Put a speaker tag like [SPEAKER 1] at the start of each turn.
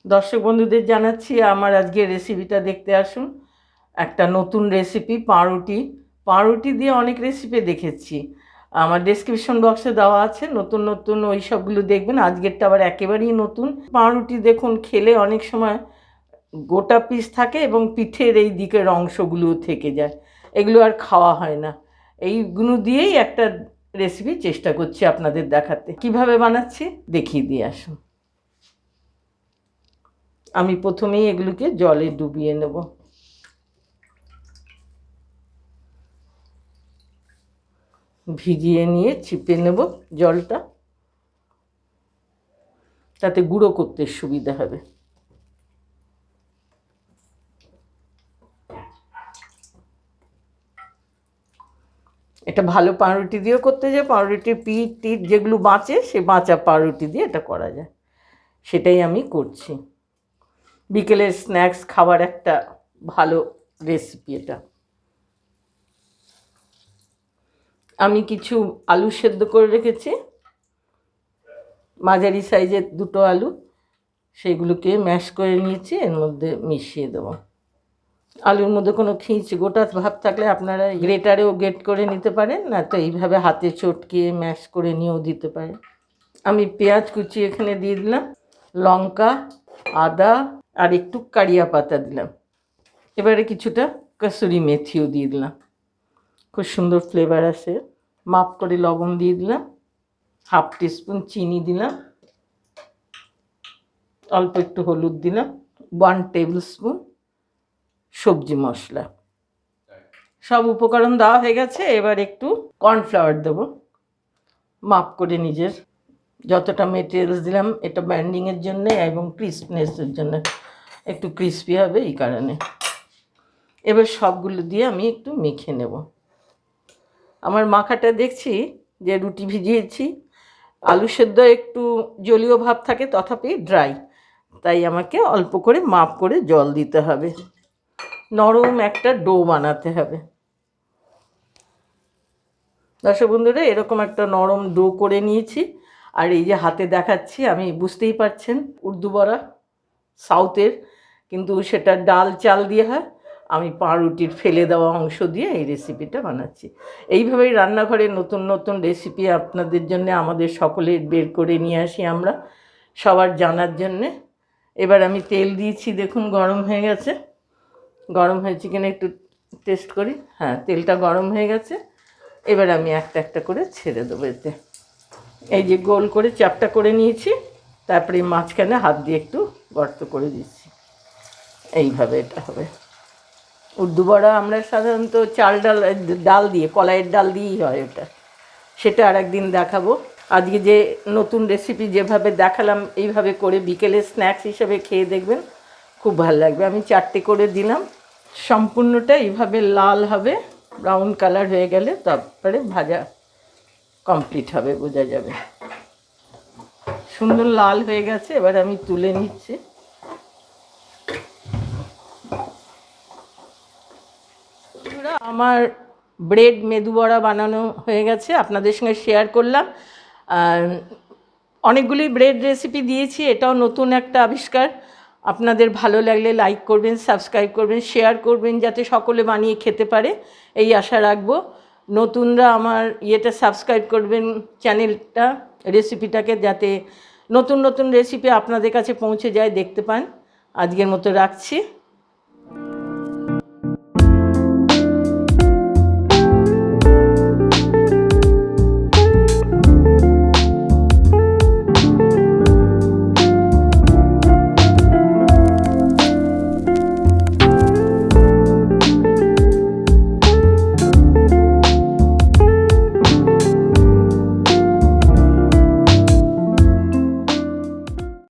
[SPEAKER 1] দর্শক বন্ধুদের জানাচ্ছি আমার আজকের রেসিপিটা দেখতে আসুন। একটা নতুন রেসিপি পাউরুটি দিয়ে অনেক রেসিপি দেখেছি, আমার ডেসক্রিপশন বক্সে দেওয়া আছে। নতুন নতুন ওই সবগুলো দেখবেন, আজকেরটা আবার একেবারেই নতুন। পাউরুটি দেখুন খেলে অনেক সময় গোটা পিস থাকে এবং পিঠের এই দিকের অংশগুলো থেকে যায়, এগুলো আর খাওয়া হয় না। এইগুলো দিয়েই একটা রেসিপি চেষ্টা করছি আপনাদের দেখাতে। কিভাবে বানাচ্ছি দেখিয়ে দিয়ে আসুন। আমি প্রথমেই এগুলোকে জলে ডুবিয়ে নেব। ভিজিয়ে নিয়ে চিপে নেব জলটা, তাতে গুঁড়ো করতে সুবিধা হবে। এটা ভালো পাউরুটি দিয়েও করতে যায়, পাউরুটির পিঠ টিট যেগুলো বাঁচে সে বাঁচা পাউরুটি দিয়ে এটা করা যায়, সেটাই আমি করছি। বিকেলের স্ন্যাক্স খাবার একটা ভালো রেসিপি এটা। আমি কিছু আলু সেদ্ধ করে রেখেছি, মাঝারি সাইজের দুটো আলু, সেগুলোকে ম্যাশ করে নিয়েছি, এর মধ্যে মিশিয়ে দেবো। আলুর মধ্যে কোনো খিঁচ গোটা ভাব থাকলে আপনারা গ্রেটারেও গ্রেট করে নিতে পারেন, না তো এইভাবে হাতে চটকিয়ে ম্যাশ করে নিয়েও দিতে পারেন। আমি পেঁয়াজ কুচি এখানে দিয়ে দিলাম, লঙ্কা, আদা আর একটু কারিয়া পাতা দিলাম। এবারে কিছুটা কাসুরি মেথিও দিয়ে দিলাম, খুব সুন্দর ফ্লেভার আসে। মাপ করে লবণ দিয়ে দিলাম, হাফ টিস্পুন চিনি দিলাম, অল্প একটু হলুদ দিলাম, 1 টেবিল স্পুন সবজি মশলা। সব উপকরণ দেওয়া হয়ে গেছে। এবার একটু কর্নফ্লাওয়ার দেবো মাপ করে, নিজের যতটা মেটেরিয়ালস দিলাম এটা ব্যান্ডিংয়ের জন্য এবং ক্রিস্পনেসের জন্য, একটু ক্রিস্পি হবে এই কারণে। এবার সবগুলো দিয়ে আমি একটু মেখে নেব। আমার মাখাটা দেখছি যে রুটি ভিজিয়েছি, আলু সেদ্ধ একটু জলীয় ভাব থাকে তথাপি ড্রাই, তাই আমাকে অল্প করে মাপ করে জল দিতে হবে, নরম একটা ডো বানাতে হবে। দর্শক বন্ধুরা, এরকম একটা নরম ডো করে নিয়েছি। আর এই যে হাতে দেখাচ্ছি, আমি বুঝতেই পারছেন উর্দু বড়া সাউথের, কিন্তু সেটা ডাল চাল দিয়ে হয়। আমি পাউরুটির ফেলে দেওয়া অংশ দিয়ে এই রেসিপিটা বানাচ্ছি। এইভাবেই রান্নাঘরে নতুন নতুন রেসিপি আপনাদের জন্য আমাদের সকলের বের করে নিয়ে আসি আমরা, সবার জানার জন্যে। এবার আমি তেল দিয়েছি, দেখুন গরম হয়ে গেছে। গরম হয়েছে কিনা একটু টেস্ট করি। হ্যাঁ, তেলটা গরম হয়ে গেছে। এবার আমি একটা একটা করে ছেড়ে দেবো এতে। এই যে গোল করে চাপটা করে নিয়েছি, তারপরে মাঝখানে হাত দিয়ে একটু গর্ত করে দিচ্ছি, এইভাবে এটা হবে। উর্দু বড়া আমরা সাধারণত চাল ডাল দিয়ে, কলাইয়ের ডাল দিয়েই হয় ওটা, সেটা আর একদিন দেখাবো। আজকে যে নতুন রেসিপি যেভাবে দেখালাম এইভাবে করে বিকেলে স্ন্যাক্স হিসেবে খেয়ে দেখবেন, খুব ভালো লাগবে। আমি 4টে করে দিলাম, সম্পূর্ণটা এইভাবে লাল হবে, ব্রাউন কালার হয়ে গেলে তারপরে ভাজা কমপ্লিট হবে, বোঝা যাবে। সুন্দর লাল হয়ে গেছে, এবার আমি তুলে নিচ্ছি। আমার ব্রেড মেদু বড়া বানানো হয়ে গেছে, আপনাদের সঙ্গে শেয়ার করলাম। অনেকগুলি ব্রেড রেসিপি দিয়েছি, এটাও নতুন একটা আবিষ্কার। আপনাদের ভালো লাগলে লাইক করবেন, সাবস্ক্রাইব করবেন, শেয়ার করবেন, যাতে সকলে বানিয়ে খেতে পারে, এই আশা রাখবো। নতুনরা আমার সাবস্ক্রাইব করবেন চ্যানেলটা, রেসিপিটাকে, যাতে নতুন নতুন রেসিপি আপনাদের কাছে পৌঁছে যায়, দেখতে পান। আজকের মতো রাখছি।